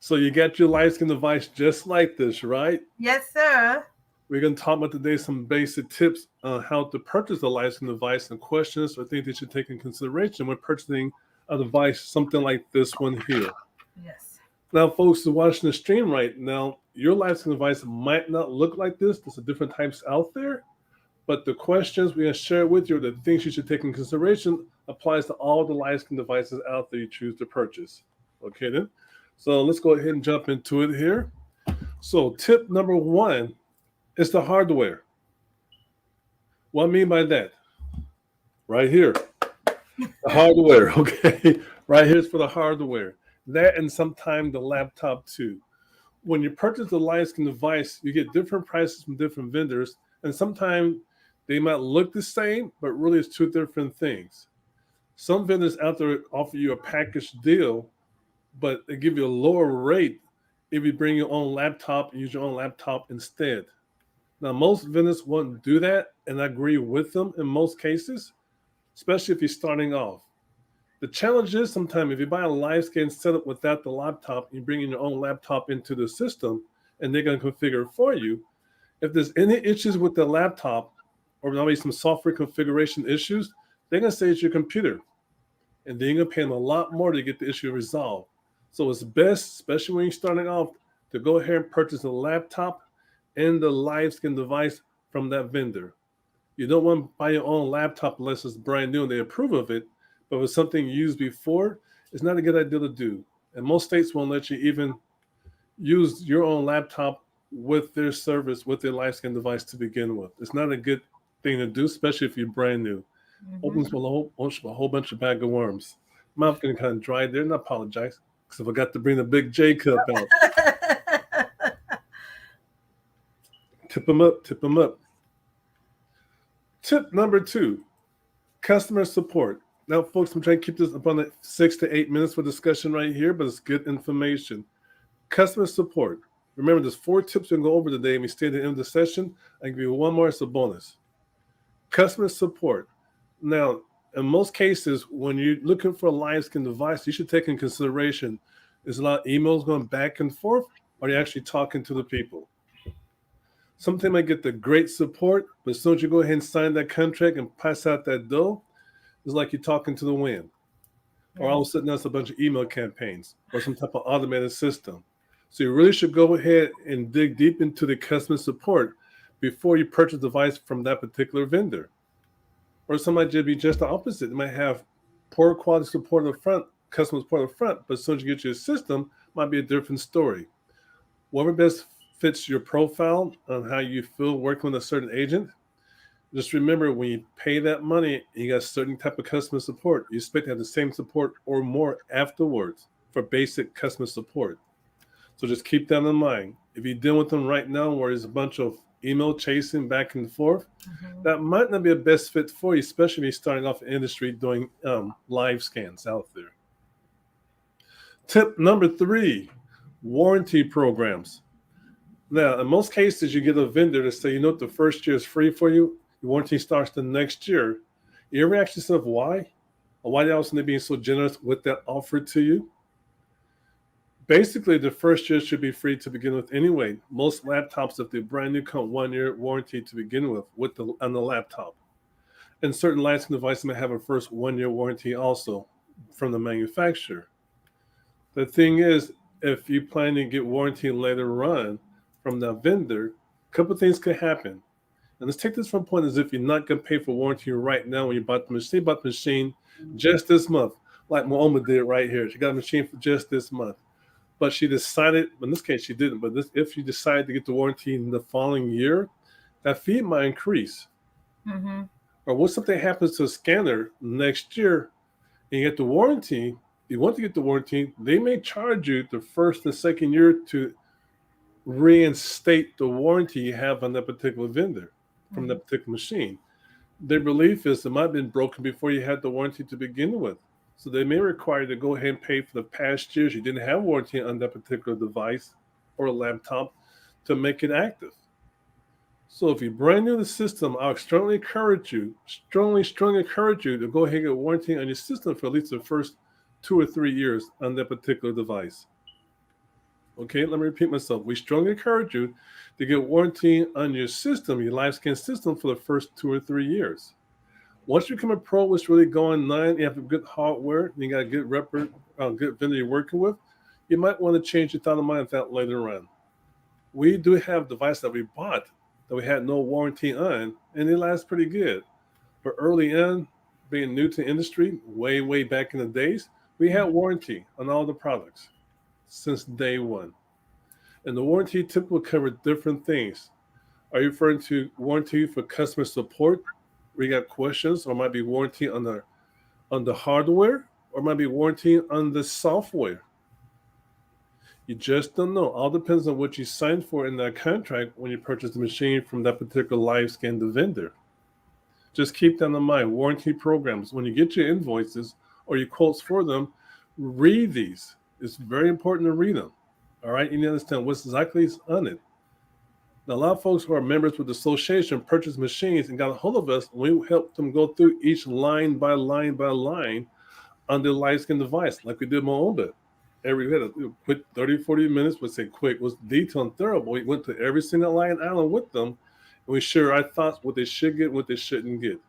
So you got your light scan device just like this, right? Yes, sir. We're going to talk about today some basic tips on how to purchase a light scan device and questions or things that you should take in consideration when purchasing a device, something like this one here. Yes. Now, folks who are watching the stream right now, your light scan device might not look like this. There's different types out there. But the questions we're going to share with you, the things you should take in consideration, applies to all the light scan devices out there you choose to purchase. Okay, then. So let's go ahead and jump into it here. So tip number one is the hardware. What I mean by that? Right here. The hardware, okay? Right here's for the hardware. That and sometimes the laptop too. When you purchase the light scan device, you get different prices from different vendors, and sometimes they might look the same, but really it's two different things. Some vendors out there offer you a package deal, but they give you a lower rate if you bring your own laptop and use your own laptop instead. Now, most vendors won't do that, and I agree with them in most cases, especially if you're starting off. The challenge is sometimes if you buy a live scan setup without the laptop, you bring in your own laptop into the system, and they're going to configure it for you. If there's any issues with the laptop, or maybe some software configuration issues, they're going to say it's your computer. And then you're going to pay them a lot more to get the issue resolved. So it's best, especially when you're starting off, to go ahead and purchase a laptop and the live scan device from that vendor. You don't want to buy your own laptop unless it's brand new and they approve of it. But if it's something you used before, it's not a good idea to do. And most states won't let you even use your own laptop with their service, with their live scan device to begin with. It's not a good thing to do, especially if you're brand new. Opens with a whole bunch of bag of worms. Mouth getting kind of dry there, and I apologize because I forgot to bring the big J cup out. Tip them up, tip them up. Tip number two, customer support. Now, folks, I'm trying to keep this up on the 6 to 8 minutes for discussion right here, but it's good information. Customer support. Remember, there's 4 tips we can go over today, and we stay at the end of the session. I give you one more as a bonus. Customer support. Now, in most cases, when you're looking for a live scan device, you should take in consideration, is a lot of emails going back and forth, or are you actually talking to the people? Sometimes I get the great support, but as soon as you go ahead and sign that contract and pass out that dough, it's like you're talking to the wind. Or all of a sudden, that's a bunch of email campaigns or some type of automated system. So you really should go ahead and dig deep into the customer support before you purchase a device from that particular vendor. Or some might be just the opposite. They might have poor quality support up front, customer support up front, but as soon as you get your system, it might be a different story. Whatever best fits your profile on how you feel working with a certain agent, just remember when you pay that money and you got a certain type of customer support, you expect to have the same support or more afterwards for basic customer support. So just keep that in mind. If you're dealing with them right now where there's a bunch of email chasing back and forth, that might not be a best fit for you, especially if you're starting off in the industry doing live scans out there. Tip number 3, warranty programs. Now, in most cases, you get a vendor to say, you know what, the first year is free for you. Your warranty starts the next year. You ever ask yourself why? Or why else are they being so generous with that offer to you? Basically, the first year should be free to begin with anyway. Most laptops, if they're brand new, come 1-year warranty to begin with on the laptop. And certain light scan devices may have a first 1-year warranty also from the manufacturer. The thing is, if you plan to get warranty later on from the vendor, a couple of things could happen. And let's take this from a point as if you're not going to pay for warranty right now when you bought the machine just this month, like Maoumba did right here. She got a machine for just this month. But she decided, in this case she didn't, but if you decide to get the warranty in the following year, that fee might increase. Or what something happens to a scanner next year and you get the warranty, you want to get the warranty, they may charge you the first and second year to reinstate the warranty you have on that particular vendor from that particular machine. Their belief is it might have been broken before you had the warranty to begin with. So they may require you to go ahead and pay for the past years you didn't have warranty on that particular device or laptop to make it active. So if you're brand new to the system, I'll strongly encourage you to go ahead and get warranty on your system for at least the first 2 or 3 years on that particular device. Okay, let me repeat myself. We strongly encourage you to get warranty on your system, your LiveScan system, for the first 2 or 3 years. Once you become a pro, what's really going on, you have good hardware, and you got a good vendor you're working with, you might want to change your thought of mind that later on. We do have devices that we bought that we had no warranty on, and they last pretty good. But early on, being new to the industry, way back in the days, we had warranty on all the products since day one. And the warranty typically cover different things. Are you referring to warranty for customer support? We got questions, or might be warranty on the hardware, or might be warranty on the software. You just don't know. All depends on what you signed for in that contract when you purchase the machine from that particular LiveScan the vendor. Just keep that in mind. Warranty programs, when you get your invoices or your quotes for them, read these. It's very important to read them. All right, you need to understand what's exactly on it. Now, a lot of folks who are members with the association purchase machines and got a hold of us, and we helped them go through each line by line by line on their LiveScan device, like we did Maoumba. We had a quick 30, 40 minutes, would say quick, was detailed and thorough, but we went to every single line island with them, and we share our thoughts, what they should get, what they shouldn't get.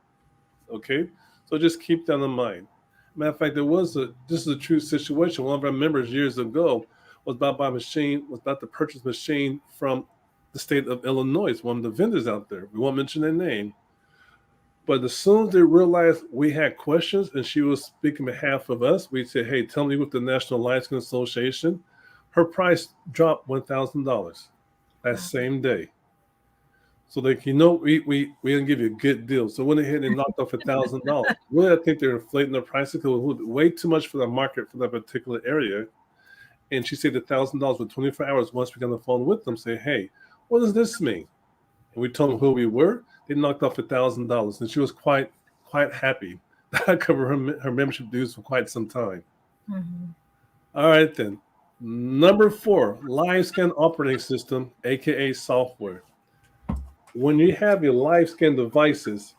Okay? So just keep that in mind. Matter of fact, this is a true situation. One of our members years ago was about to purchase a machine from the state of Illinois, one of the vendors out there. We won't mention their name. But as soon as they realized we had questions and she was speaking on behalf of us, we said, hey, tell me with the National LiveScan Association. Her price dropped $1,000 that same day. So we didn't give you a good deal. So went ahead and knocked off $1,000. Really, I think they're inflating their prices because it was way too much for the market for that particular area. And she said $1,000 for 24 hours. Once we got on the phone with them, say, hey, what does this mean? And we told them who we were. They knocked off $1,000, and she was quite happy. That covered her membership dues for quite some time. Mm-hmm. All right, then. Number 4, LiveScan operating system, aka software. When you have your LiveScan devices,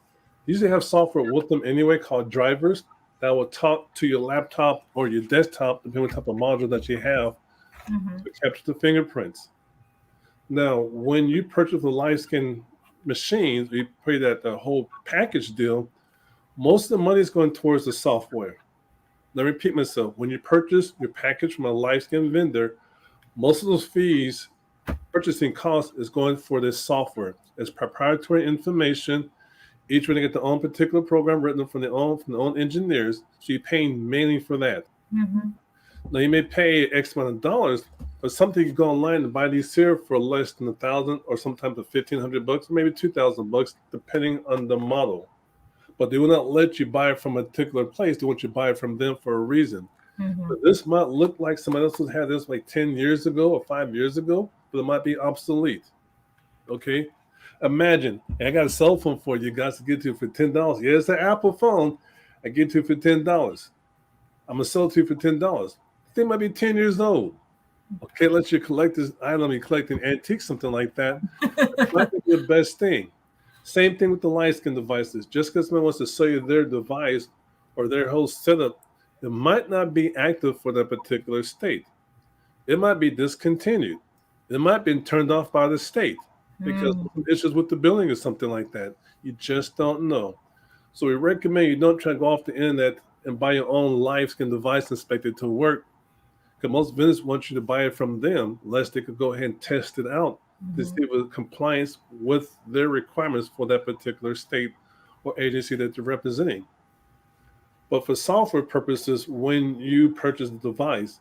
you usually have software with them anyway called drivers that will talk to your laptop or your desktop, depending on what type of module that you have, to capture the fingerprints. Now, when you purchase the LiveScan machines, we pay that the whole package deal, most of the money is going towards the software. Let me repeat myself. When you purchase your package from a LiveScan vendor, most of those fees, purchasing cost, is going for this software. It's proprietary information. Each one they get their own particular program written from their own engineers. So you're paying mainly for that. Mm-hmm. Now you may pay X amount of dollars, but something you go online and buy these here for less than $1,000, or sometimes $1,500, or maybe $2,000, depending on the model. But they will not let you buy it from a particular place. They want you to buy it from them for a reason. Mm-hmm. But this might look like somebody else had this like 10 years ago or 5 years ago, but it might be obsolete. Okay? Imagine, I got a cell phone for you guys to get to for $10. Yeah, it's an Apple phone. I get to it for $10. I'm gonna sell it to you for $10. The thing might be 10 years old. Okay, let you collect this item, you collect an antique, something like that. It might be the best thing. Same thing with the LiveScan devices. Just because someone wants to sell you their device or their whole setup, it might not be active for that particular state. It might be discontinued. It might be turned off by the state because of issues with the billing or something like that. You just don't know. So we recommend you don't try to go off the internet and buy your own LiveScan device and expect it to work. Because most vendors want you to buy it from them, lest they could go ahead and test it out to see if it's compliance with their requirements for that particular state or agency that they're representing. But for software purposes, when you purchase the device,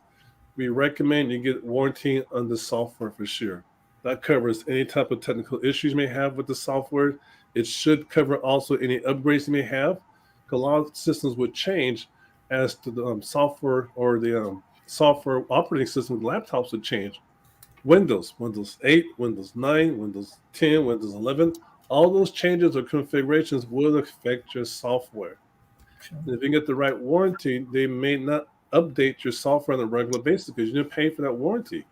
we recommend you get warranty on the software for sure. That covers any type of technical issues you may have with the software. It should cover also any upgrades you may have, because a lot of systems would change as to the software, or the software operating system with laptops would change. Windows 8, Windows 9, Windows 10, Windows 11, all those changes or configurations will affect your software. Sure. And if you get the right warranty, they may not update your software on a regular basis because you didn't pay for that warranty.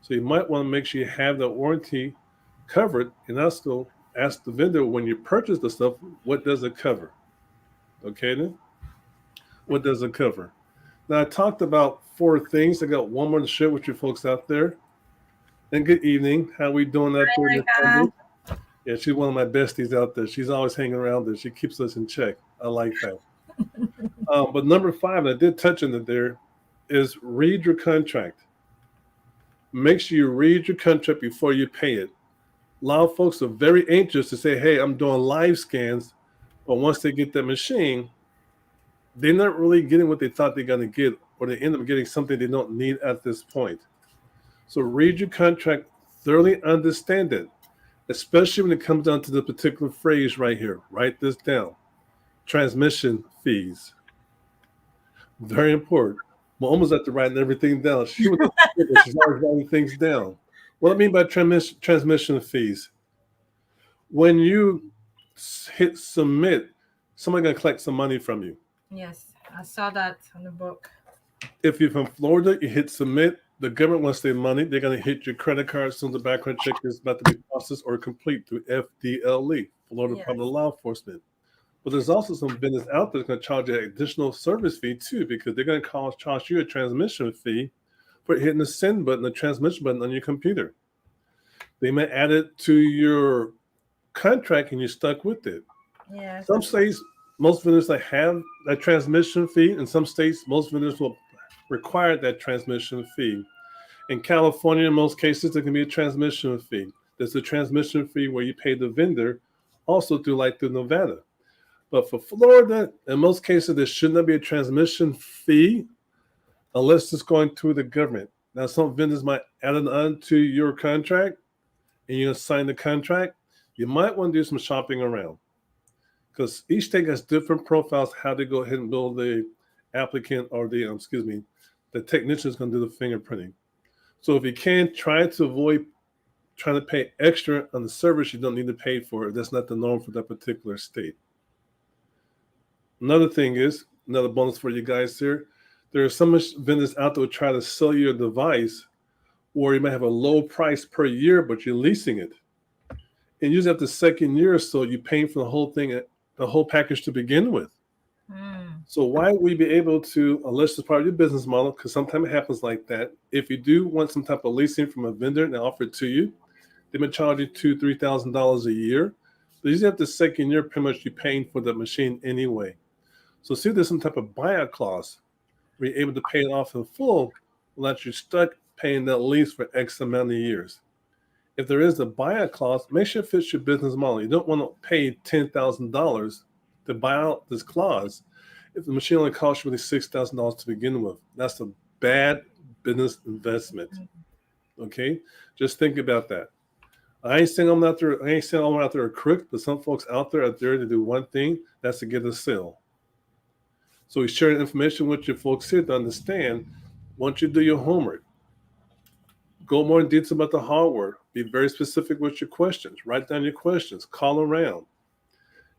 So you might want to make sure you have that warranty covered, and also ask the vendor when you purchase the stuff, what does it cover? Okay then? What does it cover? Now I talked about 4 things. I got one more to share with you folks out there. And good evening. How we doing out there, Miss Cindy? America. Yeah, she's one of my besties out there. She's always hanging around there. She keeps us in check. I like that. But number 5, and I did touch on it there, is read your contract. Make sure you read your contract before you pay it. A lot of folks are very anxious to say, hey, I'm doing live scans. But once they get that machine, they're not really getting what they thought they're going to get, or they end up getting something they don't need at this point. So read your contract, thoroughly understand it, especially when it comes down to the particular phrase right here. Write this down. Transmission fees. Very important. Maoumba's at the writing everything down. She's always writing things down. What I mean by transmission fees, when you hit submit, somebody's going to collect some money from you. Yes, I saw that on the book. If you're from Florida, you hit submit. The government wants their money. They're going to hit your credit card as soon as the background check is about to be processed or complete through FDLE, Florida Department of Law Enforcement. But there's also some business out there that's going to charge you an additional service fee too, because they're going to charge you a transmission fee for hitting the send button, the transmission button on your computer. They may add it to your contract and you're stuck with it. Yes. Some states, most vendors that have that transmission fee. In some states, most vendors will require that transmission fee. In California, in most cases, there can be a transmission fee. There's a transmission fee where you pay the vendor, also through Nevada. But for Florida, in most cases, there should not be a transmission fee unless it's going through the government. Now, some vendors might add it on to your contract and you're going to sign the contract. You might want to do some shopping around because each state has different profiles, how they go ahead and bill the applicant or the technician is going to do the fingerprinting. So if you can, try to avoid trying to pay extra on the service you don't need to pay for. That's not the norm for that particular state. Another thing is, another bonus for you guys here, there are some vendors out there who try to sell you a device or you might have a low price per year, but you're leasing it. And usually after the second year or so, you're paying for the whole thing, the whole package to begin with. So why would we be able to, unless it's part of your business model, because sometimes it happens like that, if you do want some type of leasing from a vendor and they offer it to you, they may charge you $2,000, $3,000 a year. But usually after the second year, pretty much you're paying for the machine anyway. So see if there's some type of buyout clause where you're able to pay it off in full without you're stuck paying that lease for X amount of years. If there is a buyout clause, make sure it fits your business model. You don't want to pay $10,000 to buy out this clause if the machine only costs you really $6,000 to begin with. That's a bad business investment. Okay, just think about that. I ain't saying I'm out there. I ain't saying I'm out there a crook, but some folks out there are there to do one thing. That's to get a sale. So we share information with you folks here to understand. Once you do your homework, go more in detail about the hardware. Be very specific with your questions. Write down your questions. Call around.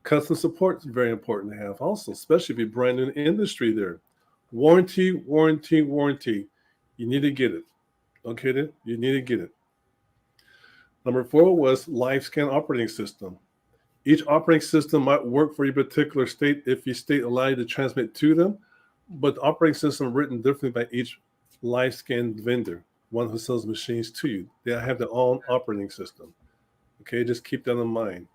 Customer support is very important to have also, especially if you're brand new in the industry there. Warranty, warranty, warranty. You need to get it. Okay, then? You need to get it. Number 4 was live scan operating system. Each operating system might work for your particular state if your state allows you to transmit to them, but the operating system written differently by each live scan vendor, one who sells machines to you. They have their own operating system. Okay, just keep that in mind.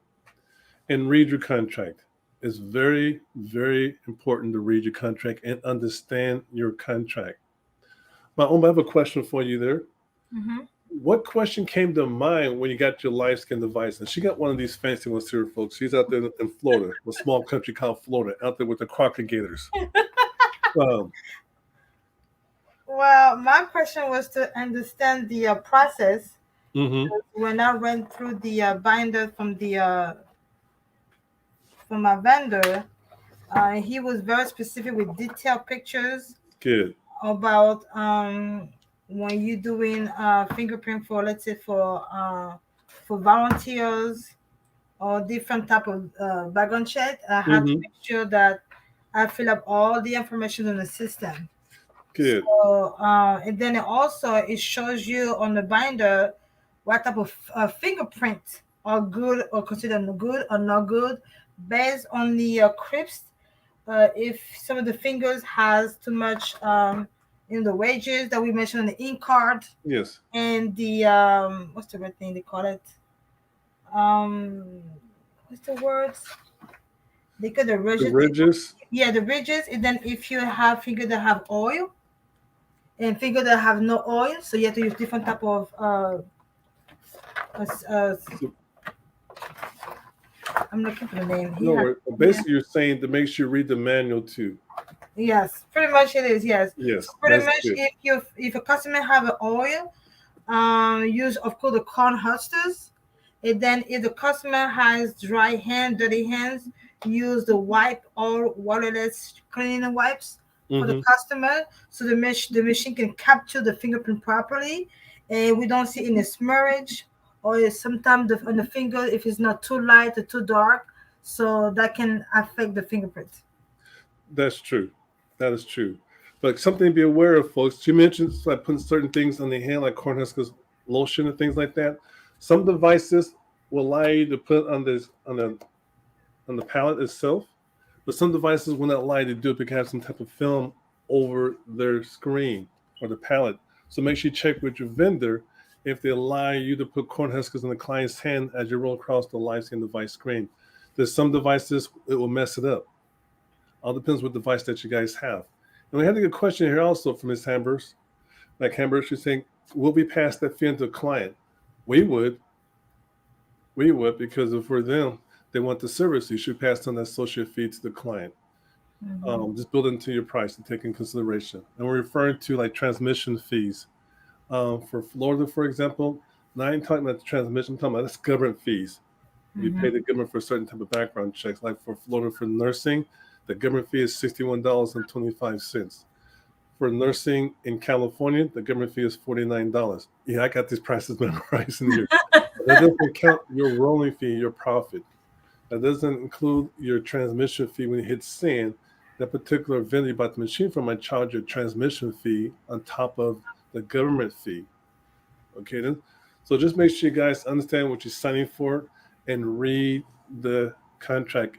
And read your contract. It's very, very important to read your contract and understand your contract. Maoumba, I have a question for you there. Mm-hmm. What question came to mind when you got your live scan device? And she got one of these fancy ones here, folks. She's out there in Florida, a small country called Florida, out there with the Crocker Gators. Well, my question was to understand the process. When I went through the binder from my vendor, he was very specific with detailed pictures. Good. About when you're doing fingerprint for, let's say, for volunteers or different type of background check, I had to make sure that I fill up all the information in the system. Good. So, and then it shows you on the binder what type of fingerprint are good or considered good or not good based on the crisp if some of the fingers has too much in the wages that we mentioned on the ink card, Yes. and the what's the red thing they call it? Um, what's the words? They call the The ridges. ridges. Yeah, the ridges. And then if you have finger that have oil and finger that have no oil, so you have to use different type of uh, uh So, I'm looking for the name. He no, has, yeah. basically you're saying to make sure you read the manual too. Yes, pretty much it is. Yes. So Yes, pretty that's much good. if a customer have an oil, use of course the corn husters. And then if the customer has dry hand, dirty hands, use the wipe or waterless cleaning wipes for the Hmm. customer, so the machine can capture the fingerprint properly, and we don't see any smudge or sometimes on the finger if it's not too light or too dark, so that can affect the fingerprint. That's true. That is true. But something to be aware of, folks. You mentioned like putting certain things on the hand, like Cornhuskers lotion and things like that. Some devices will allow you to put on the palette itself, but some devices will not allow you to do it because they have some type of film over their screen or the palette. So make sure you check with your vendor if they allow you to put Cornhuskers in the client's hand as you roll across the live scan device screen. There's some devices it will mess it up. All depends what device that you guys have. And we had a good question here also from Ms. Hambers. Like Hambers, she's saying, will we pass that fee to the client? We would. We would, because if we're them, they want the service, you should pass on that associate fee to the client. Mhm. Just build into your price and take in consideration. And we're referring to like transmission fees. For Florida, for example, now I ain't talking about the transmission, I'm talking about that's government fees. You pay Mhm. the government for a certain type of background checks. Like for Florida, for nursing, the government fee is $61.25. For nursing in California, the government fee is $49. Yeah, I got these prices memorized in here. But that doesn't count your rolling fee, your profit. That doesn't include your transmission fee when you hit send. That particular vendor you bought the machine from might charge your transmission fee on top of the government fee. Okay, then. So just make sure you guys understand what you're signing for and read the contract